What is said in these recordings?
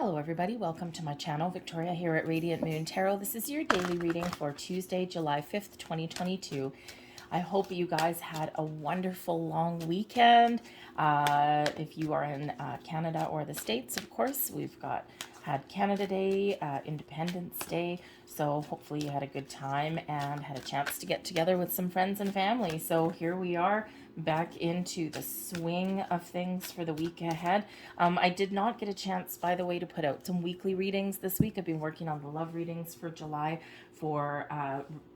Hello everybody, welcome to my channel. Victoria here at Radiant Moon Tarot. This is your daily reading for Tuesday, July 5th, 2022. I hope you guys had a wonderful long weekend. If you are in Canada or the States, of course, we've had Canada Day, Independence Day, so hopefully you had a good time and had a chance to get together with some friends and family. So here we are back into the swing of things for the week ahead. I did not get a chance, by the way, to put out some weekly readings this week. I've been working on the love readings for July for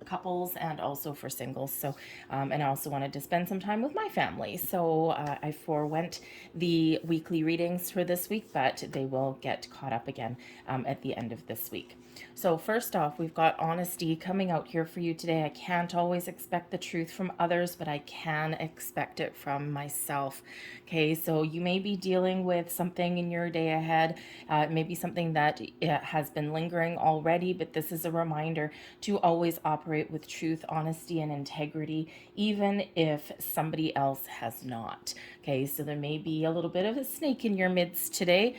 couples and also for singles. So, and I also wanted to spend some time with my family. So I forewent the weekly readings for this week, but they will get caught up again at the end of this week. So first off, we've got honesty coming out here for you today. I can't always expect the truth from others, but I can expect it from myself. Okay, so you may be dealing with something in your day ahead. Maybe something that has been lingering already, but this is a reminder to always operate with truth, honesty, and integrity, even if somebody else has not. Okay, so there may be a little bit of a snake in your midst today,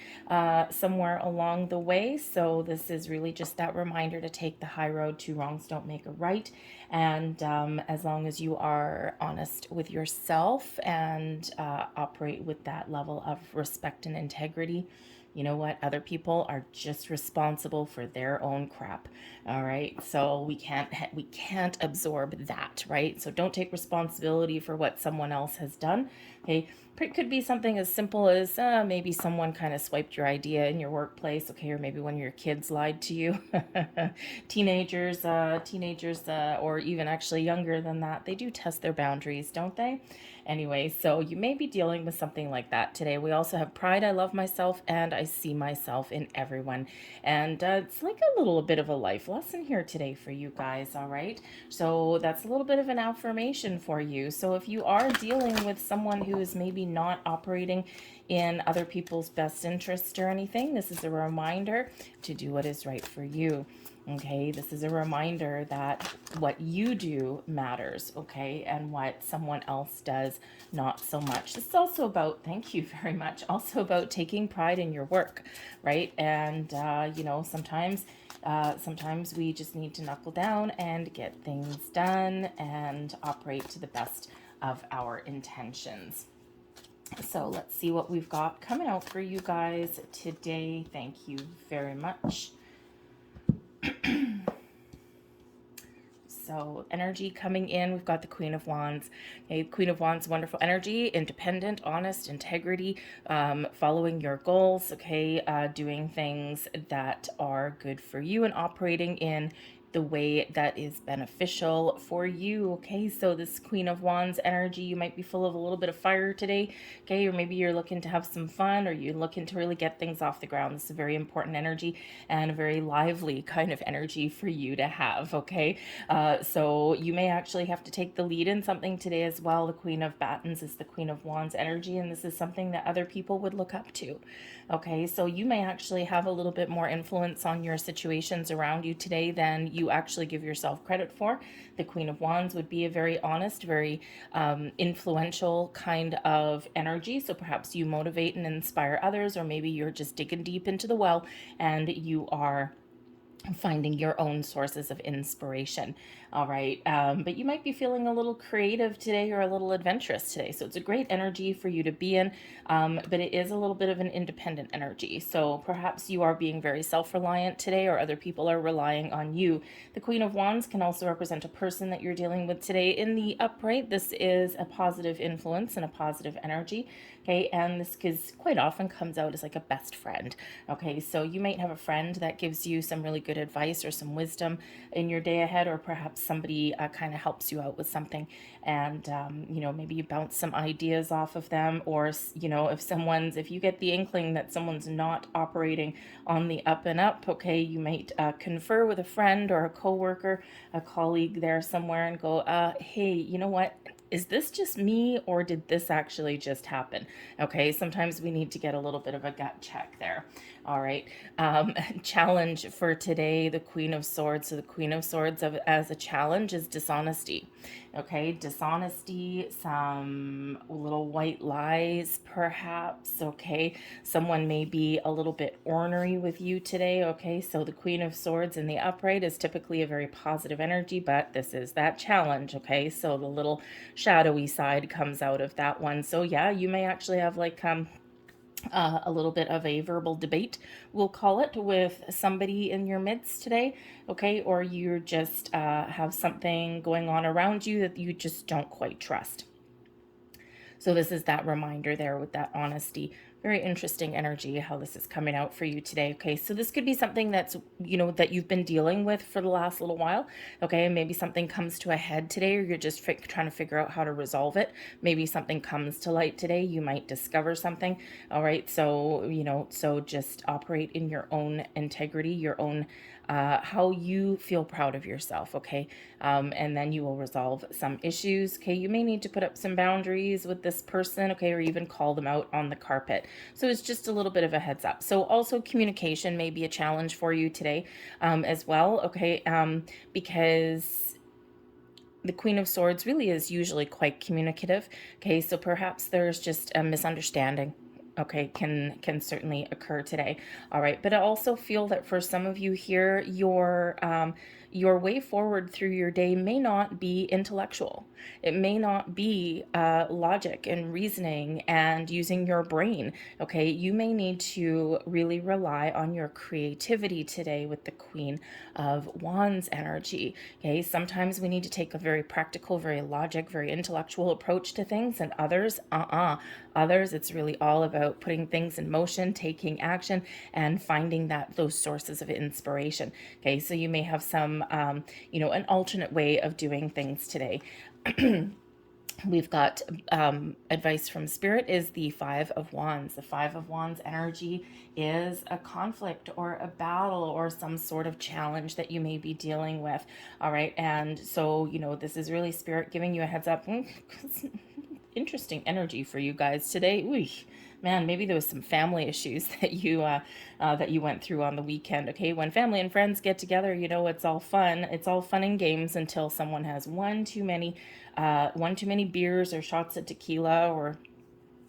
somewhere along the way. So this is really just that reminder to take the high road. Two wrongs don't make a right. And as long as you are honest with yourself and operate with that level of respect and integrity, you know what? Other people are just responsible for their own crap. All right. So we can't absorb that, right? So don't take responsibility for what someone else has done. Okay. It could be something as simple as maybe someone kind of swiped your idea in your workplace, okay, or maybe one of your kids lied to you. Teenagers, or even actually younger than that, they do test their boundaries, don't they? Anyway, so you may be dealing with something like that today. We also have pride. I love myself and I see myself in everyone. And it's like a little bit of a life lesson here today for you guys, all right? So that's a little bit of an affirmation for you. So if you are dealing with someone who is maybe not operating in other people's best interest or anything, this is a reminder to do what is right for you. Okay, this is a reminder that what you do matters, okay, and what someone else does, not so much. This is also about, thank you very much, also about taking pride in your work, right? And, sometimes we just need to knuckle down and get things done and operate to the best of our intentions. So let's see what we've got coming out for you guys today. Thank you very much. So energy coming in, we've got the Queen of Wands. Okay, Queen of Wands, wonderful energy, independent, honest, integrity, following your goals, okay, doing things that are good for you and operating in the way that is beneficial for you. Okay, so this Queen of Wands energy, you might be full of a little bit of fire today, okay, or maybe you're looking to have some fun, or you're looking to really get things off the ground. This is a very important energy and a very lively kind of energy for you to have. Okay, so you may actually have to take the lead in something today as well. The Queen of Batons is the Queen of Wands energy, and this is something that other people would look up to. Okay, so you may actually have a little bit more influence on your situations around you today than you actually give yourself credit for. The Queen of Wands would be a very honest, very influential kind of energy. So perhaps you motivate and inspire others, or maybe you're just digging deep into the well and you are finding your own sources of inspiration. All right, but you might be feeling a little creative today or a little adventurous today, so it's a great energy for you to be in, but it is a little bit of an independent energy. So perhaps you are being very self-reliant today, or other people are relying on you. The Queen of Wands can also represent a person that you're dealing with today. In the upright, this is a positive influence and a positive energy. Okay, and this quite often comes out as like a best friend. Okay, so you might have a friend that gives you some really good advice or some wisdom in your day ahead, or perhaps somebody kind of helps you out with something, and maybe you bounce some ideas off of them, or if you get the inkling that someone's not operating on the up and up, okay, you might confer with a friend or a coworker, a colleague there somewhere, and go, hey, you know what? Is this just me, or did this actually just happen? Okay, sometimes we need to get a little bit of a gut check there. All right. Challenge for today, the Queen of Swords. So the Queen of Swords as a challenge is dishonesty. Okay, dishonesty, some little white lies, perhaps. Okay, someone may be a little bit ornery with you today. Okay, so the Queen of Swords in the upright is typically a very positive energy, but this is that challenge. Okay, so the little shadowy side comes out of that one. So yeah, you may actually have like a little bit of a verbal debate, we'll call it, with somebody in your midst today, okay? Or you just have something going on around you that you just don't quite trust. So this is that reminder there with that honesty. Very interesting energy, how this is coming out for you today. Okay, so this could be something that's, that you've been dealing with for the last little while. Okay, maybe something comes to a head today, or you're just trying to figure out how to resolve it. Maybe something comes to light today. You might discover something. All right, so, so just operate in your own integrity, your own how you feel proud of yourself, okay? And then you will resolve some issues, okay? You may need to put up some boundaries with this person, okay? Or even call them out on the carpet. So it's just a little bit of a heads up. So also communication may be a challenge for you today as well, okay? Because the Queen of Swords really is usually quite communicative, okay? So perhaps there's just a misunderstanding, okay, can certainly occur today. All right, but I also feel that for some of you here, your way forward through your day may not be intellectual. It may not be logic and reasoning and using your brain. Okay, you may need to really rely on your creativity today with the Queen of Wands energy. Okay, sometimes we need to take a very practical, very logic, very intellectual approach to things, and others it's really all about putting things in motion, taking action, and finding those sources of inspiration. Okay, so you may have some an alternate way of doing things today. We've got advice from Spirit is the Five of Wands. The Five of Wands energy is a conflict or a battle or some sort of challenge that you may be dealing with. All right. And so, this is really Spirit giving you a heads up. Interesting energy for you guys today. Ooh, man, maybe there was some family issues that you went through on the weekend. Okay, when family and friends get together, it's all fun. It's all fun and games until someone has one too many beers or shots of tequila, or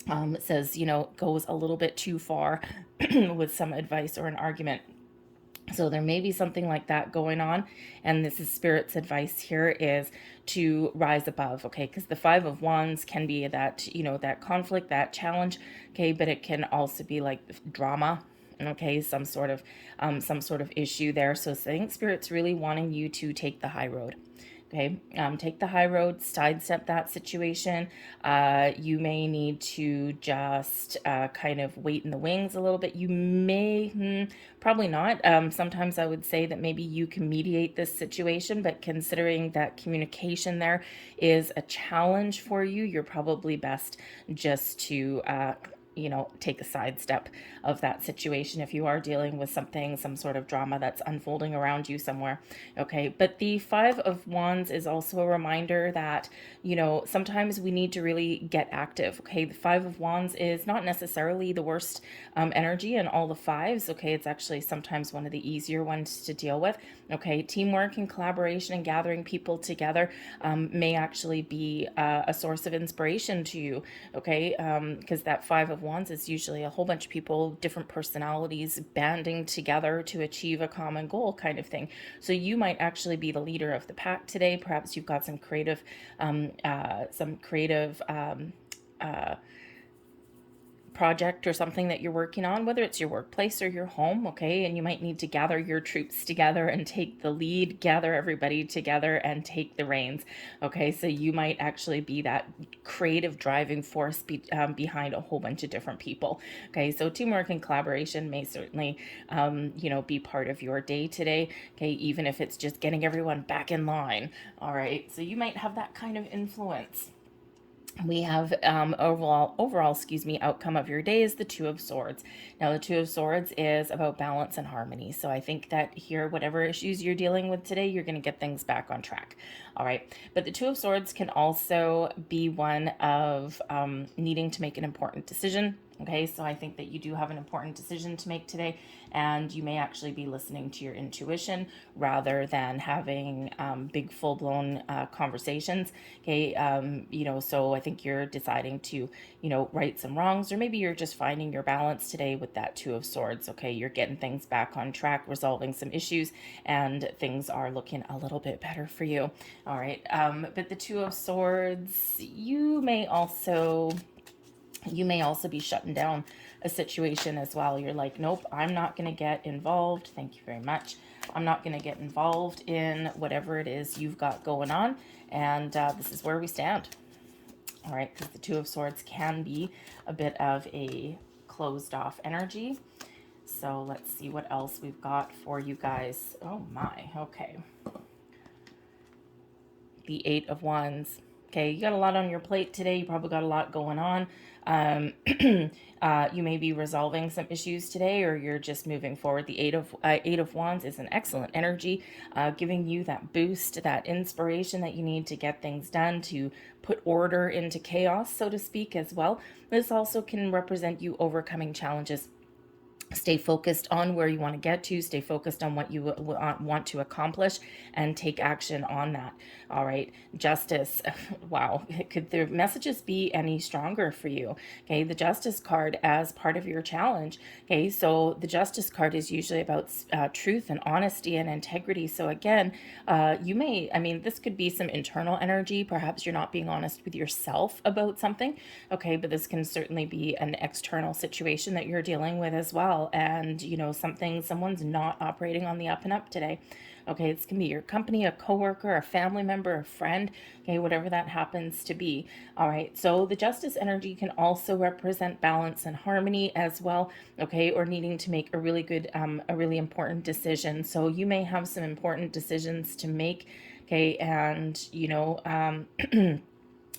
it says goes a little bit too far with some advice or an argument. So there may be something like that going on, and this is Spirit's advice here is to rise above, okay? Because the Five of Wands can be that, that conflict, that challenge, okay? But it can also be like drama, okay? Some sort of issue there. So I think Spirit's really wanting you to take the high road. Okay, take the high road, sidestep that situation. You may need to just kind of wait in the wings a little bit. You may, probably not. Sometimes I would say that maybe you can mediate this situation, but considering that communication there is a challenge for you, you're probably best just to take a sidestep of that situation if you are dealing with some sort of drama that's unfolding around you somewhere. Okay, but the Five of Wands is also a reminder that, sometimes we need to really get active. Okay, the Five of Wands is not necessarily the worst energy in all the fives. Okay, it's actually sometimes one of the easier ones to deal with. Okay, teamwork and collaboration and gathering people together may actually be a source of inspiration to you. Okay, because that Five of Wands is usually a whole bunch of people, different personalities banding together to achieve a common goal kind of thing. So you might actually be the leader of the pack today. Perhaps you've got some creative project or something that you're working on, whether it's your workplace or your home, okay? And you might need to gather your troops together and take the lead, gather everybody together and take the reins, okay? So you might actually be that creative driving force behind a whole bunch of different people, okay? So teamwork and collaboration may certainly, be part of your day today, okay? Even if it's just getting everyone back in line, all right? So you might have that kind of influence. We have overall outcome of your day is the Two of Swords. Now the Two of Swords is about balance and harmony. So I think that here, whatever issues you're dealing with today, you're going to get things back on track. All right. But the Two of Swords can also be one of needing to make an important decision. Okay, so I think that you do have an important decision to make today, and you may actually be listening to your intuition rather than having big full-blown conversations. Okay, so I think you're deciding to, right some wrongs, or maybe you're just finding your balance today with that Two of Swords. Okay, you're getting things back on track, resolving some issues, and things are looking a little bit better for you. All right, but the Two of Swords, you may also be shutting down a situation as well. You're like, nope, I'm not going to get involved. Thank you very much. I'm not going to get involved in whatever it is you've got going on. And this is where we stand. All right, because the Two of Swords can be a bit of a closed off energy. So let's see what else we've got for you guys. Oh my, okay. The Eight of Wands. Okay, you got a lot on your plate today. You probably got a lot going on. You may be resolving some issues today, or you're just moving forward. The Eight of Wands is an excellent energy, giving you that boost, that inspiration that you need to get things done, to put order into chaos, so to speak, as well. This also can represent you overcoming challenges. Stay focused on where you want to get to, stay focused on what you want to accomplish, and take action on that. All right, Justice. Wow, could the messages be any stronger for you? Okay, the Justice card as part of your challenge. Okay, so the Justice card is usually about truth and honesty and integrity. So again, this could be some internal energy. Perhaps you're not being honest with yourself about something. Okay, but this can certainly be an external situation that you're dealing with as well. And someone's not operating on the up and up today. Okay, this can be your company, a coworker, a family member, a friend, okay, whatever that happens to be. All right, so the Justice energy can also represent balance and harmony as well, okay, or needing to make a really important decision. So you may have some important decisions to make, okay, and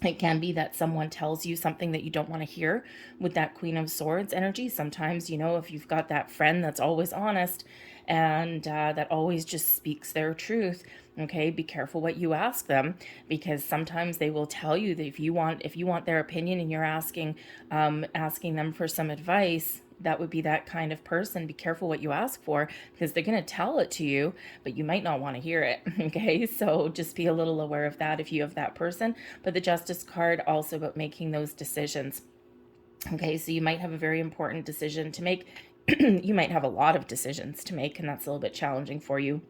it can be that someone tells you something that you don't want to hear with that Queen of Swords energy. Sometimes, if you've got that friend that's always honest and that always just speaks their truth, okay, be careful what you ask them, because sometimes they will tell you that if you want their opinion and you're asking them for some advice, that would be that kind of person. Be careful what you ask for, because they're going to tell it to you, but you might not want to hear it. Okay, so just be a little aware of that if you have that person. But the Justice card also about making those decisions. Okay, so you might have a very important decision to make. You might have a lot of decisions to make, and that's a little bit challenging for you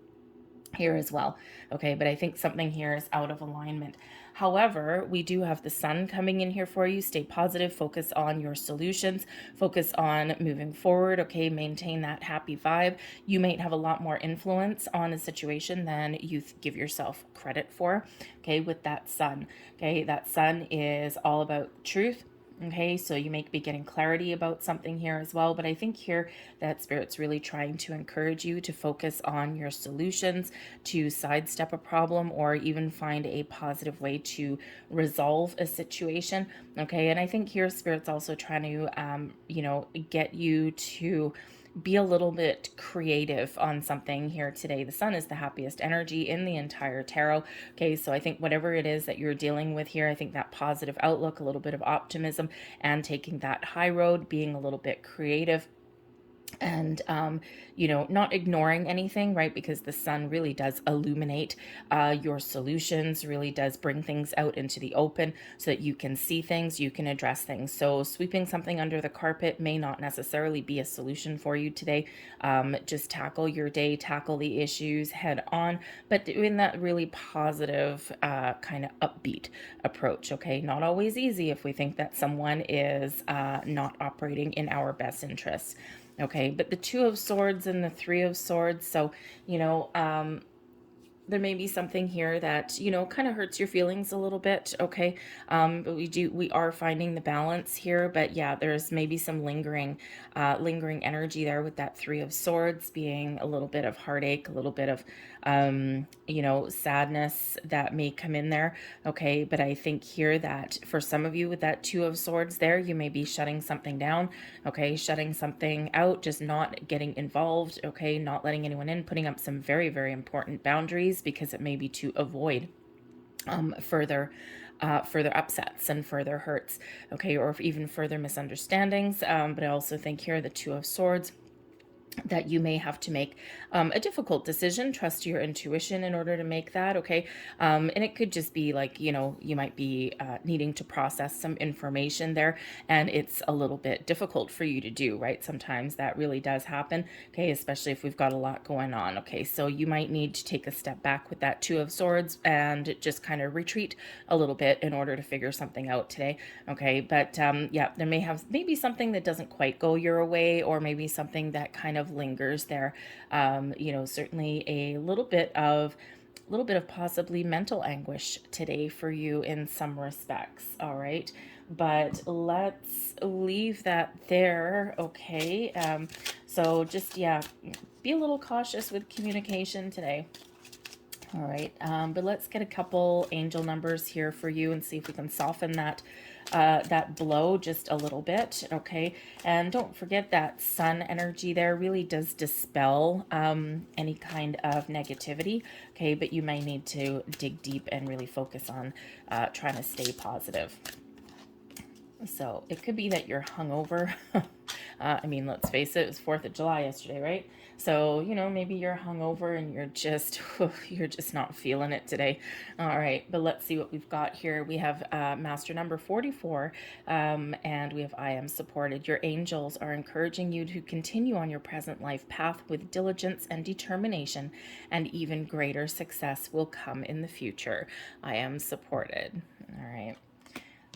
here as well. Okay, but I think something here is out of alignment. However, we do have the Sun coming in here for you. Stay positive, focus on your solutions, focus on moving forward, okay, maintain that happy vibe. You might have a lot more influence on a situation than you give yourself credit for, okay, with that Sun. Okay, that Sun is all about truth. Okay, so you may be getting clarity about something here as well, but I think here that Spirit's really trying to encourage you to focus on your solutions, to sidestep a problem, or even find a positive way to resolve a situation. Okay, and I think here Spirit's also trying to, get you to be a little bit creative on something here today. The Sun is the happiest energy in the entire tarot. Okay, so I think whatever it is that you're dealing with here, I think that positive outlook, a little bit of optimism, and taking that high road, being a little bit creative, and not ignoring anything, right? Because the Sun really does illuminate your solutions, really does bring things out into the open so that you can see things, you can address things. So sweeping something under the carpet may not necessarily be a solution for you today. Just tackle your day, tackle the issues head on, but doing that really positive kind of upbeat approach. Okay, not always easy if we think that someone is not operating in our best interests. Okay, but the Two of Swords and the Three of Swords, so, there may be something here that, kind of hurts your feelings a little bit, okay? But we are finding the balance here, but yeah, there's maybe some lingering energy there with that Three of Swords being a little bit of heartache, a little bit of, sadness that may come in there, okay? But I think here that for some of you with that Two of Swords there, you may be shutting something down, okay? Shutting something out, just not getting involved, okay? Not letting anyone in, putting up some very, very important boundaries, because it may be to avoid further further upsets and further hurts, okay, or even further misunderstandings. But I also think here the Two of Swords, that you may have to make a difficult decision. Trust your intuition in order to make that, okay? And it could just be like, you know, you might be needing to process some information there, and it's a little bit difficult for you to do, right? Sometimes that really does happen, okay? Especially if we've got a lot going on, okay? So you might need to take a step back with that Two of Swords and just kind of retreat a little bit in order to figure something out today, okay? But yeah, there maybe something that doesn't quite go your way, or maybe something that kind of lingers there. You know, certainly a little bit of possibly mental anguish today for you in some respects. All right, but let's leave that there. Okay. So just, yeah, be a little cautious with communication today. All right, but let's get a couple angel numbers here for you and see if we can soften that blow just a little bit, okay? And don't forget that sun energy there really does dispel any kind of negativity, okay? But you may need to dig deep and really focus on trying to stay positive. So it could be that you're hungover. I mean, let's face it, it was 4th of July yesterday, right? So, you know, maybe you're hungover and you're just not feeling it today. All right, but let's see what we've got here. We have master number 44, and we have I am supported. Your angels are encouraging you to continue on your present life path with diligence and determination, and even greater success will come in the future. I am supported. All right.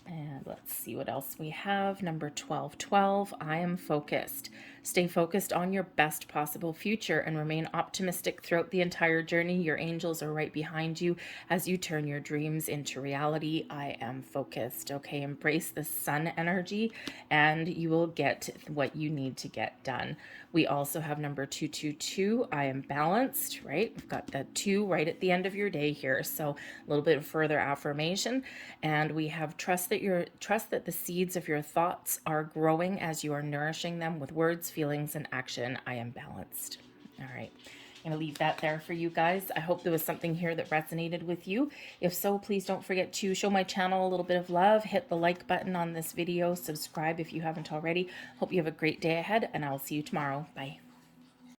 And let's see what else we have. Number 1212, I am focused. Stay focused on your best possible future and remain optimistic throughout the entire journey. Your angels are right behind you as you turn your dreams into reality. I am focused. Okay, embrace the sun energy and you will get what you need to get done. We also have number 222, I am balanced, right? We've got the 2 right at the end of your day here. So a little bit of further affirmation. And we have trust that the seeds of your thoughts are growing as you are nourishing them with words, feelings, and action. I am balanced. All right. I'm going to leave that there for you guys. I hope there was something here that resonated with you. If so, please don't forget to show my channel a little bit of love. Hit the like button on this video. Subscribe if you haven't already. Hope you have a great day ahead, and I'll see you tomorrow. Bye.